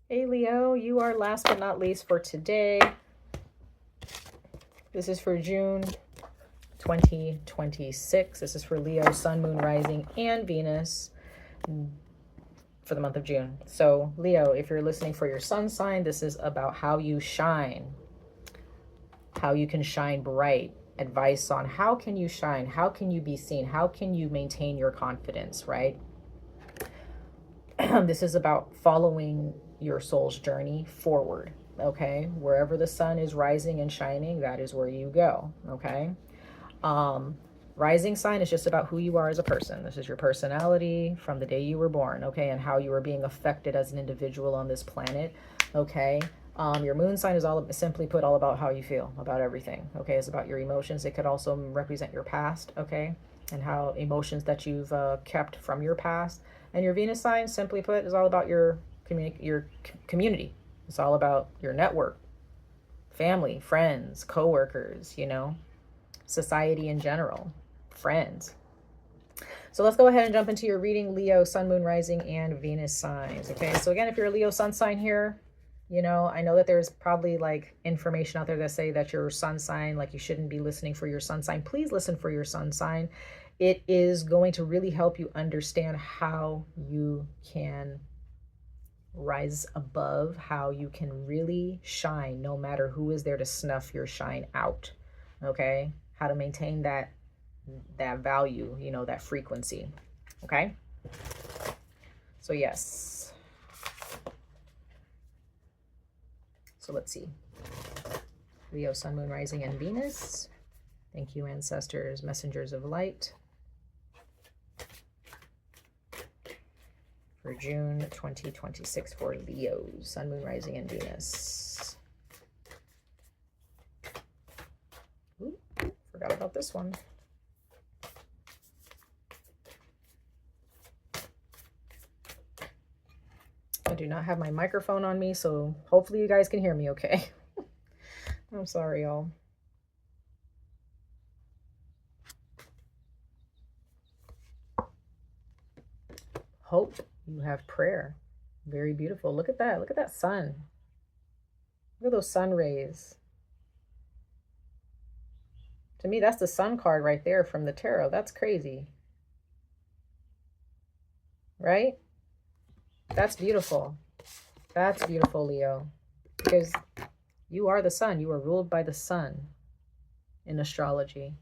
Hey Leo, you are last but not least for today. This is for June 2026. This is for Leo, Sun, Moon, Rising, and Venus for the month of June. So Leo, if you're listening for your sun sign, this is about how you shine, how you can shine bright. Advice on how can you shine, how can you be seen, how can you maintain your confidence, right? This is about following your soul's journey forward, okay? Wherever the sun is rising and shining, that is where you go, okay? Rising sign is just about who you are as a person. This is your personality from the day you were born, okay? And how you are being affected as an individual on this planet, okay? Your moon sign is simply put, all about how you feel about everything, okay? It's about your emotions. It could also represent your past, okay? And how emotions that you've kept from your past. And your Venus sign, simply put, is all about your community. It's all about your network, family, friends, coworkers, you know, society in general, friends. So let's go ahead and jump into your reading, Leo, Sun, Moon, Rising, and Venus signs. Okay, so again, if you're a Leo sun sign here, you know, I know that there's probably like information out there that say that your sun sign, like you shouldn't be listening for your sun sign. Please listen for your sun sign. It is going to really help you understand how you can rise above, how you can really shine no matter who is there to snuff your shine out. Okay, how to maintain that value, you know, that frequency. Okay, so yes, so let's see. Leo, Sun, Moon, Rising, and Venus. Thank you, ancestors, messengers of light. For June 2026 for Leo, Sun, Moon, Rising, and Venus. Ooh, forgot about this one. I do not have my microphone on me, so hopefully you guys can hear me okay. I'm sorry, y'all. Hope. You have prayer. Very beautiful. Look at that. Look at that sun. Look at those sun rays. To me, that's the sun card right there from the tarot. That's crazy. Right? That's beautiful. That's beautiful, Leo. Because you are the sun. You are ruled by the sun in astrology.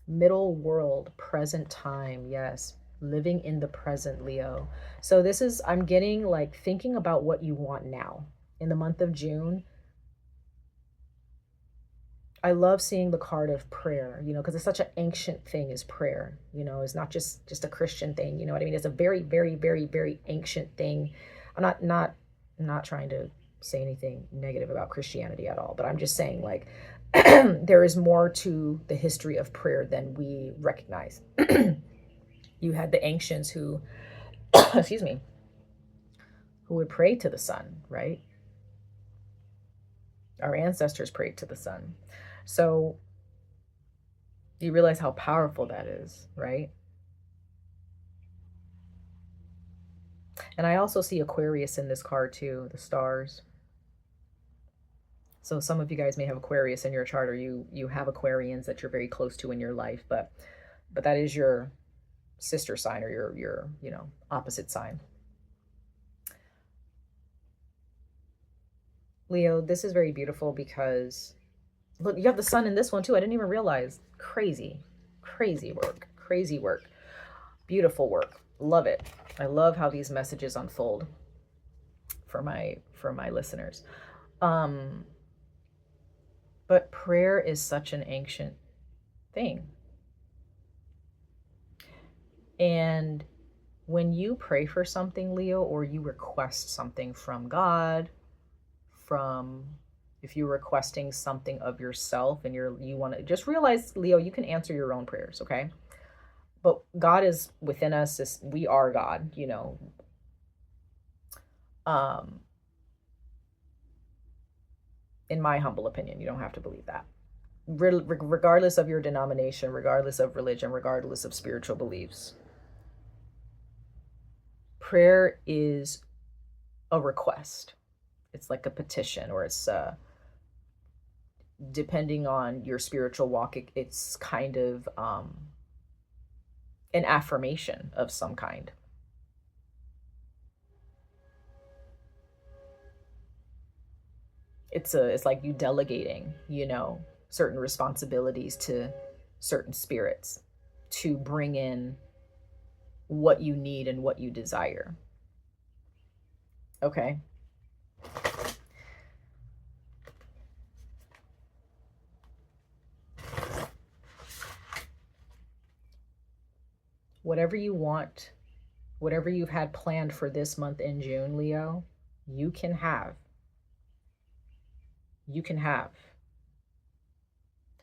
Middle world, present time. Yes. Living in the present, Leo. So this is, I'm getting like thinking about what you want now in the month of June. I love seeing the card of prayer, you know, because it's such an ancient thing is prayer, you know. It's not just a Christian thing, you know what I mean? It's a very, very, very, very ancient thing. I'm not trying to say anything negative about Christianity at all, but I'm just saying like there is more to the history of prayer than we recognize. You had the ancients who, excuse me, who would pray to the sun, right? Our ancestors prayed to the sun. So you realize how powerful that is, right? And I also see Aquarius in this card too, the stars. So some of you guys may have Aquarius in your chart, or you have Aquarians that you're very close to in your life, but that is your sister sign, or your you know, opposite sign. Leo, this is very beautiful because look, you have the sun in this one too. I didn't even realize. Crazy work, crazy work, beautiful work. Love it. I love how these messages unfold for my listeners. But prayer is such an ancient thing. And when you pray for something, Leo, or you request something from God, if you're requesting something of yourself and you want to just realize, Leo, you can answer your own prayers, okay? But God is within us. We are God, you know. In my humble opinion, you don't have to believe that. Regardless of your denomination, regardless of religion, regardless of spiritual beliefs, prayer is a request. It's like a petition, or it's depending on your spiritual walk, it's kind of an affirmation of some kind. It's like you delegating, you know, certain responsibilities to certain spirits to bring in what you need and what you desire. Okay. Whatever you want, whatever you've had planned for this month in June, Leo, you can have. You can have.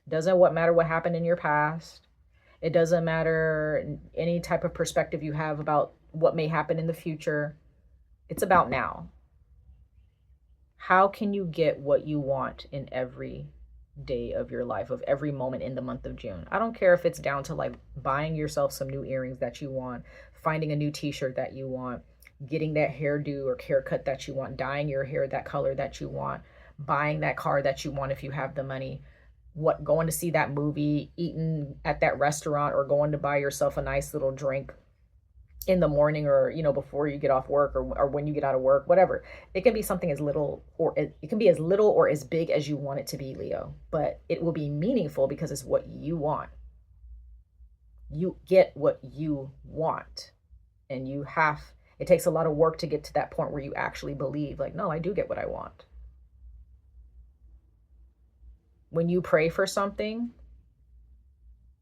Doesn't matter what happened in your past. It doesn't matter any type of perspective you have about what may happen in the future. It's about now. How can you get what you want in every day of your life, of every moment in the month of June? I don't care if it's down to like buying yourself some new earrings that you want, finding a new t-shirt that you want, getting that hairdo or haircut that you want, dyeing your hair that color that you want, buying that car that you want if you have the money, going to see that movie, eating at that restaurant, or going to buy yourself a nice little drink in the morning, or, you know, before you get off work, or when you get out of work, whatever. It can be something as little, or it can be as little or as big as you want it to be, Leo, but it will be meaningful because it's what you want. You get what you want, and it takes a lot of work to get to that point where you actually believe, like, no, I do get what I want. When you pray for something,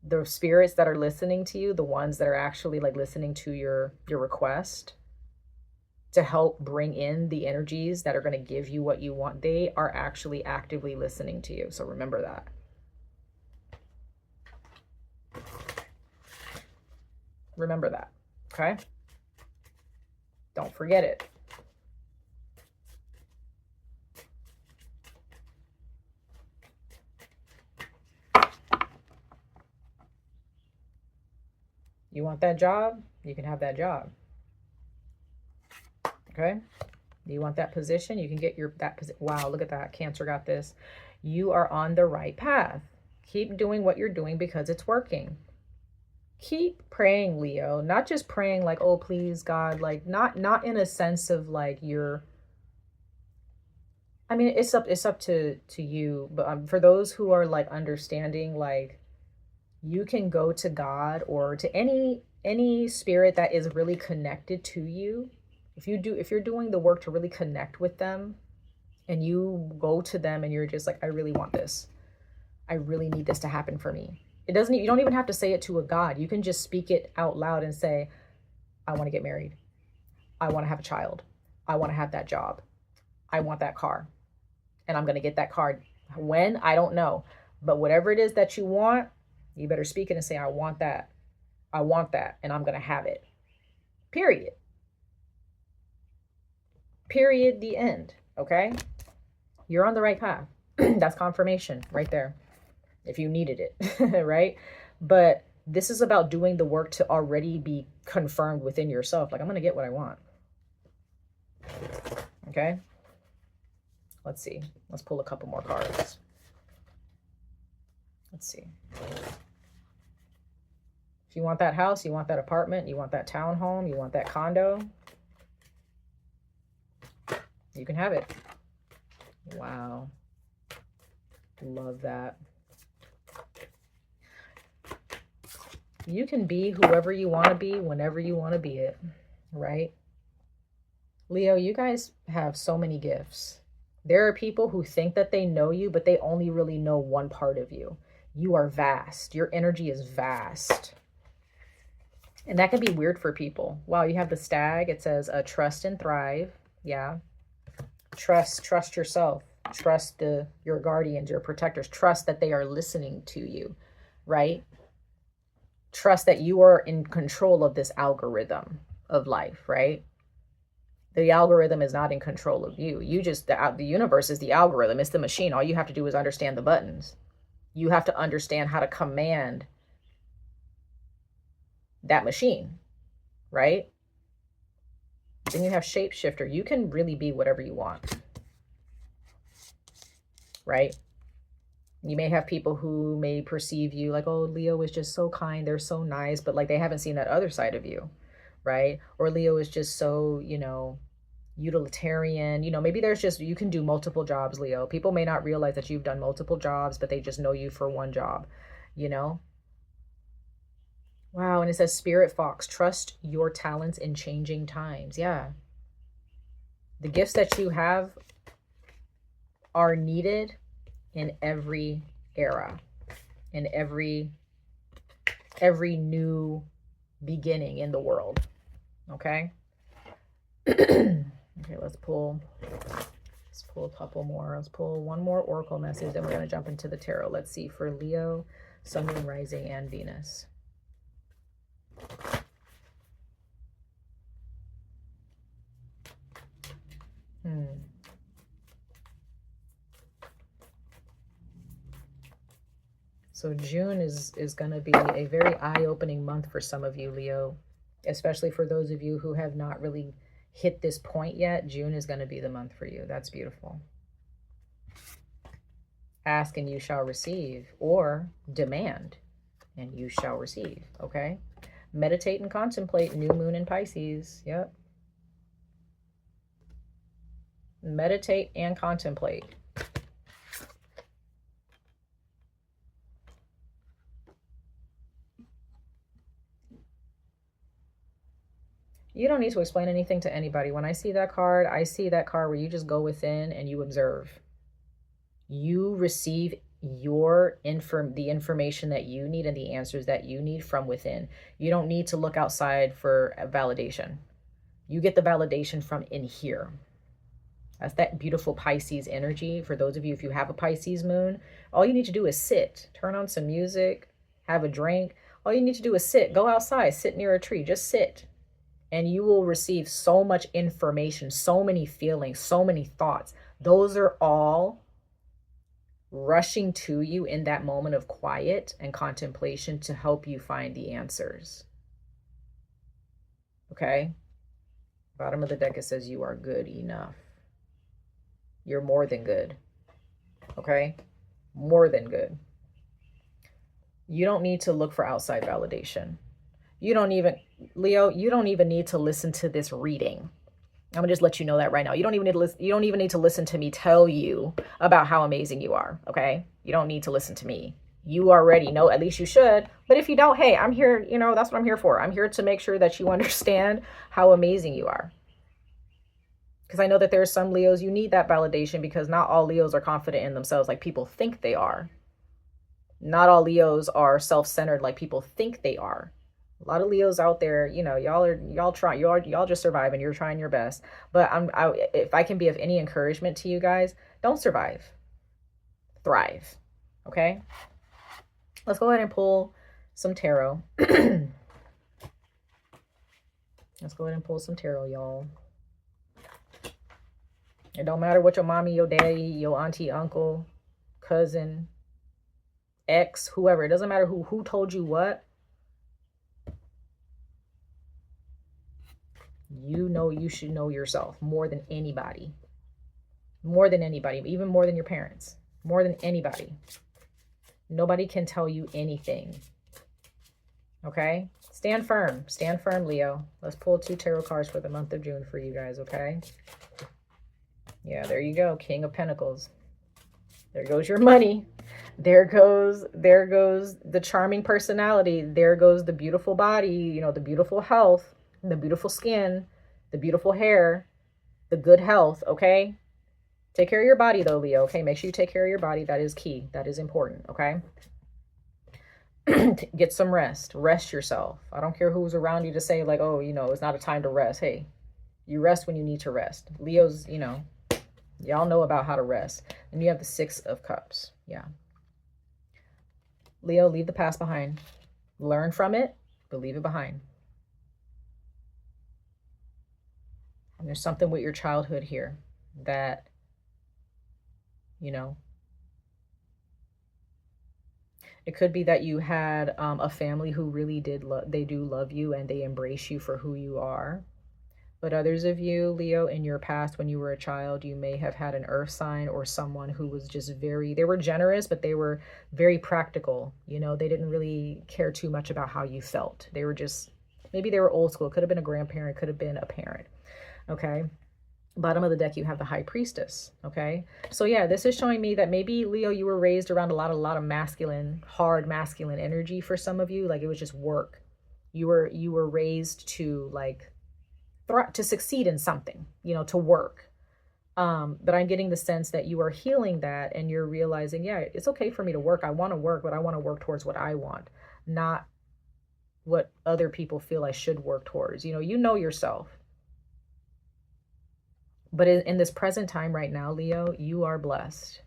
the spirits that are listening to you, the ones that are actually like listening to your request to help bring in the energies that are going to give you what you want, they are actually actively listening to you. So remember that. Remember that. Okay? Don't forget it. You want that job? You can have that job. Okay? You want that position? You can get that position. Wow, look at that. Cancer got this. You are on the right path. Keep doing what you're doing because it's working. Keep praying, Leo. Not just praying like, oh, please, God. Like, not in a sense of like I mean, it's up to you. But for those who are like understanding, like, you can go to God or to any spirit that is really connected to you. If you're doing the work to really connect with them, and you go to them and you're just like, I really want this. I really need this to happen for me. You don't even have to say it to a God. You can just speak it out loud and say, I want to get married. I want to have a child. I want to have that job. I want that car. And I'm going to get that car. When? I don't know. But whatever it is that you want, you better speak it and say, I want that. I want that. And I'm going to have it. Period. Period. The end. Okay? You're on the right path. That's confirmation right there. If you needed it, right? But this is about doing the work to already be confirmed within yourself. Like, I'm going to get what I want. Okay? Let's see. Let's pull a couple more cards. Let's see. If you want that house, you want that apartment, you want that townhome, you want that condo, you can have it. Wow. Love that. You can be whoever you want to be whenever you want to be it, right? Leo, you guys have so many gifts. There are people who think that they know you, but they only really know one part of you. You are vast. Your energy is vast. And that can be weird for people. Wow, you have the stag. It says trust and thrive. Yeah. Trust yourself. Trust your guardians, your protectors. Trust that they are listening to you, right? Trust that you are in control of this algorithm of life, right? The algorithm is not in control of you. The universe is the algorithm. It's the machine. All you have to do is understand the buttons. You have to understand how to command that machine, right? Then you have shapeshifter. You can really be whatever you want, right? You may have people who may perceive you like, oh, Leo is just so kind, they're so nice, but like they haven't seen that other side of you, right? Or Leo is just so, you know, utilitarian. You know, maybe there's just, you can do multiple jobs, Leo. People may not realize that you've done multiple jobs, but they just know you for one job, you know? Wow, and it says Spirit Fox, trust your talents in changing times. Yeah. The gifts that you have are needed in every era, in every new beginning in the world. Okay? Okay, let's pull a couple more. Let's pull one more oracle message, then we're going to jump into the tarot. Let's see for Leo, Sun, Moon, Rising, and Venus. So June is going to be a very eye-opening month for some of you, Leo, especially for those of you who have not really hit this point yet. June is going to be the month for you. That's beautiful. Ask and you shall receive, or demand and you shall receive. Okay? Meditate and contemplate, new moon in Pisces. Yep. Meditate and contemplate. You don't need to explain anything to anybody. When I see that card, I see that card where you just go within and you observe. You receive the information that you need and the answers that you need from within. You don't need to look outside for validation. You get the validation from in here. That's that beautiful Pisces energy. For those of you, if you have a Pisces moon, all you need to do is sit, turn on some music, have a drink. All you need to do is sit, go outside, sit near a tree, just sit. And you will receive so much information, so many feelings, so many thoughts. Those are all rushing to you in that moment of quiet and contemplation to help you find the answers. Okay? Bottom of the deck, it says you are good enough. You're more than good. Okay? More than good. You don't need to look for outside validation. You don't even, Leo, you don't even need to listen to this reading. I'm gonna just let you know that right now. You don't even need to listen to me tell you about how amazing you are, okay? You don't need to listen to me. You already know, at least you should. But if you don't, hey, I'm here, you know, that's what I'm here for. I'm here to make sure that you understand how amazing you are. Because I know that there are some Leos, you need that validation because not all Leos are confident in themselves like people think they are. Not all Leos are self-centered like people think they are. A lot of Leos out there, you know, y'all just surviving. You're trying your best. But if I can be of any encouragement to you guys, don't survive. Thrive. Okay? Let's go ahead and pull some tarot. Let's go ahead and pull some tarot, y'all. It don't matter what your mommy, your daddy, your auntie, uncle, cousin, ex, whoever. It doesn't matter who told you what. You know you should know yourself more than anybody. More than anybody. Even more than your parents. More than anybody. Nobody can tell you anything. Okay? Stand firm. Stand firm, Leo. Let's pull 2 tarot cards for the month of June for you guys, okay? Yeah, there you go. King of Pentacles. There goes your money. There goes the charming personality. There goes the beautiful body, you know, the beautiful health, the beautiful skin, the beautiful hair, the good health, okay? Take care of your body though, Leo, okay? Make sure you take care of your body. That is key. That is important, okay? Get some rest. Rest yourself. I don't care who's around you to say like, oh, you know, it's not a time to rest. Hey, you rest when you need to rest. Leo's, you know, y'all know about how to rest. And you have the 6 of Cups. Yeah. Leo, leave the past behind. Learn from it, but leave it behind. And there's something with your childhood here that, you know, it could be that you had a family who really do love you and they embrace you for who you are. But others of you, Leo, in your past, when you were a child, you may have had an earth sign or someone who was just they were generous, but they were very practical. You know, they didn't really care too much about how you felt. They were just, maybe they were old school. Could have been a grandparent, could have been a parent. Okay. Bottom of the deck, you have the High Priestess. Okay. So yeah, this is showing me that maybe, Leo, you were raised around a lot of masculine, hard masculine energy for some of you. Like it was just work. You were raised to like, to succeed in something, you know, to work. But I'm getting the sense that you are healing that and you're realizing, yeah, it's okay for me to work. I want to work, but I want to work towards what I want, not what other people feel I should work towards. You know yourself. But in this present time right now, Leo, you are blessed.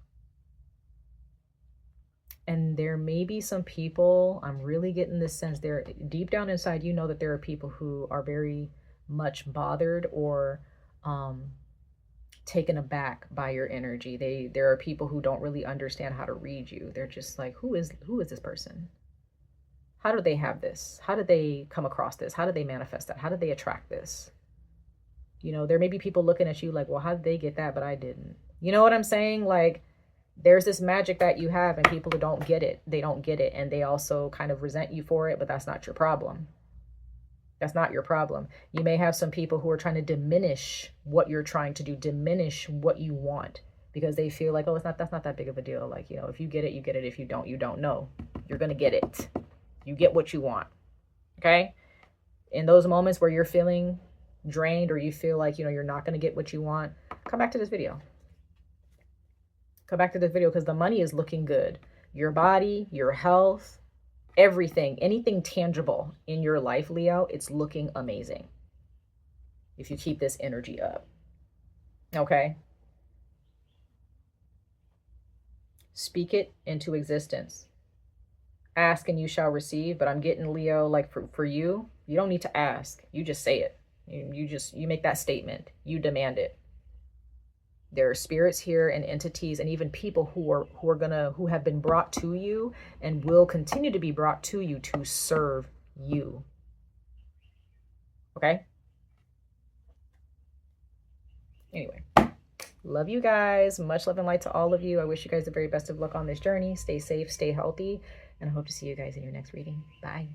And there may be some people, I'm really getting this sense there, deep down inside, you know that there are people who are very much bothered or taken aback by your energy. There are people who don't really understand how to read you. They're just like, who is this person? How do they have this? How did they come across this? How did they manifest that? How did they attract this? You know, there may be people looking at you like, well, how did they get that, but I didn't? You know what I'm saying? Like, there's this magic that you have and people who don't get it, they don't get it. And they also kind of resent you for it, but that's not your problem. That's not your problem. You may have some people who are trying to diminish what you're trying to do, diminish what you want, because they feel like, oh, that's not that big of a deal. Like, you know, if you get it, you get it. If you don't, you don't know. You're going to get it. You get what you want. Okay? In those moments where you're feeling drained or you feel like, you know, you're not going to get what you want, come back to this video. Come back to this video because the money is looking good. Your body, your health, everything, anything tangible in your life, Leo, it's looking amazing if you keep this energy up. Okay? Speak it into existence. Ask and you shall receive. But I'm getting, Leo, like for you, you don't need to ask. You just say it. You make that statement. You demand it. There are spirits here and entities and even people who have been brought to you and will continue to be brought to you to serve you. Okay? Anyway, love you guys. Much love and light to all of you. I wish you guys the very best of luck on this journey. Stay safe, stay healthy, and I hope to see you guys in your next reading. Bye.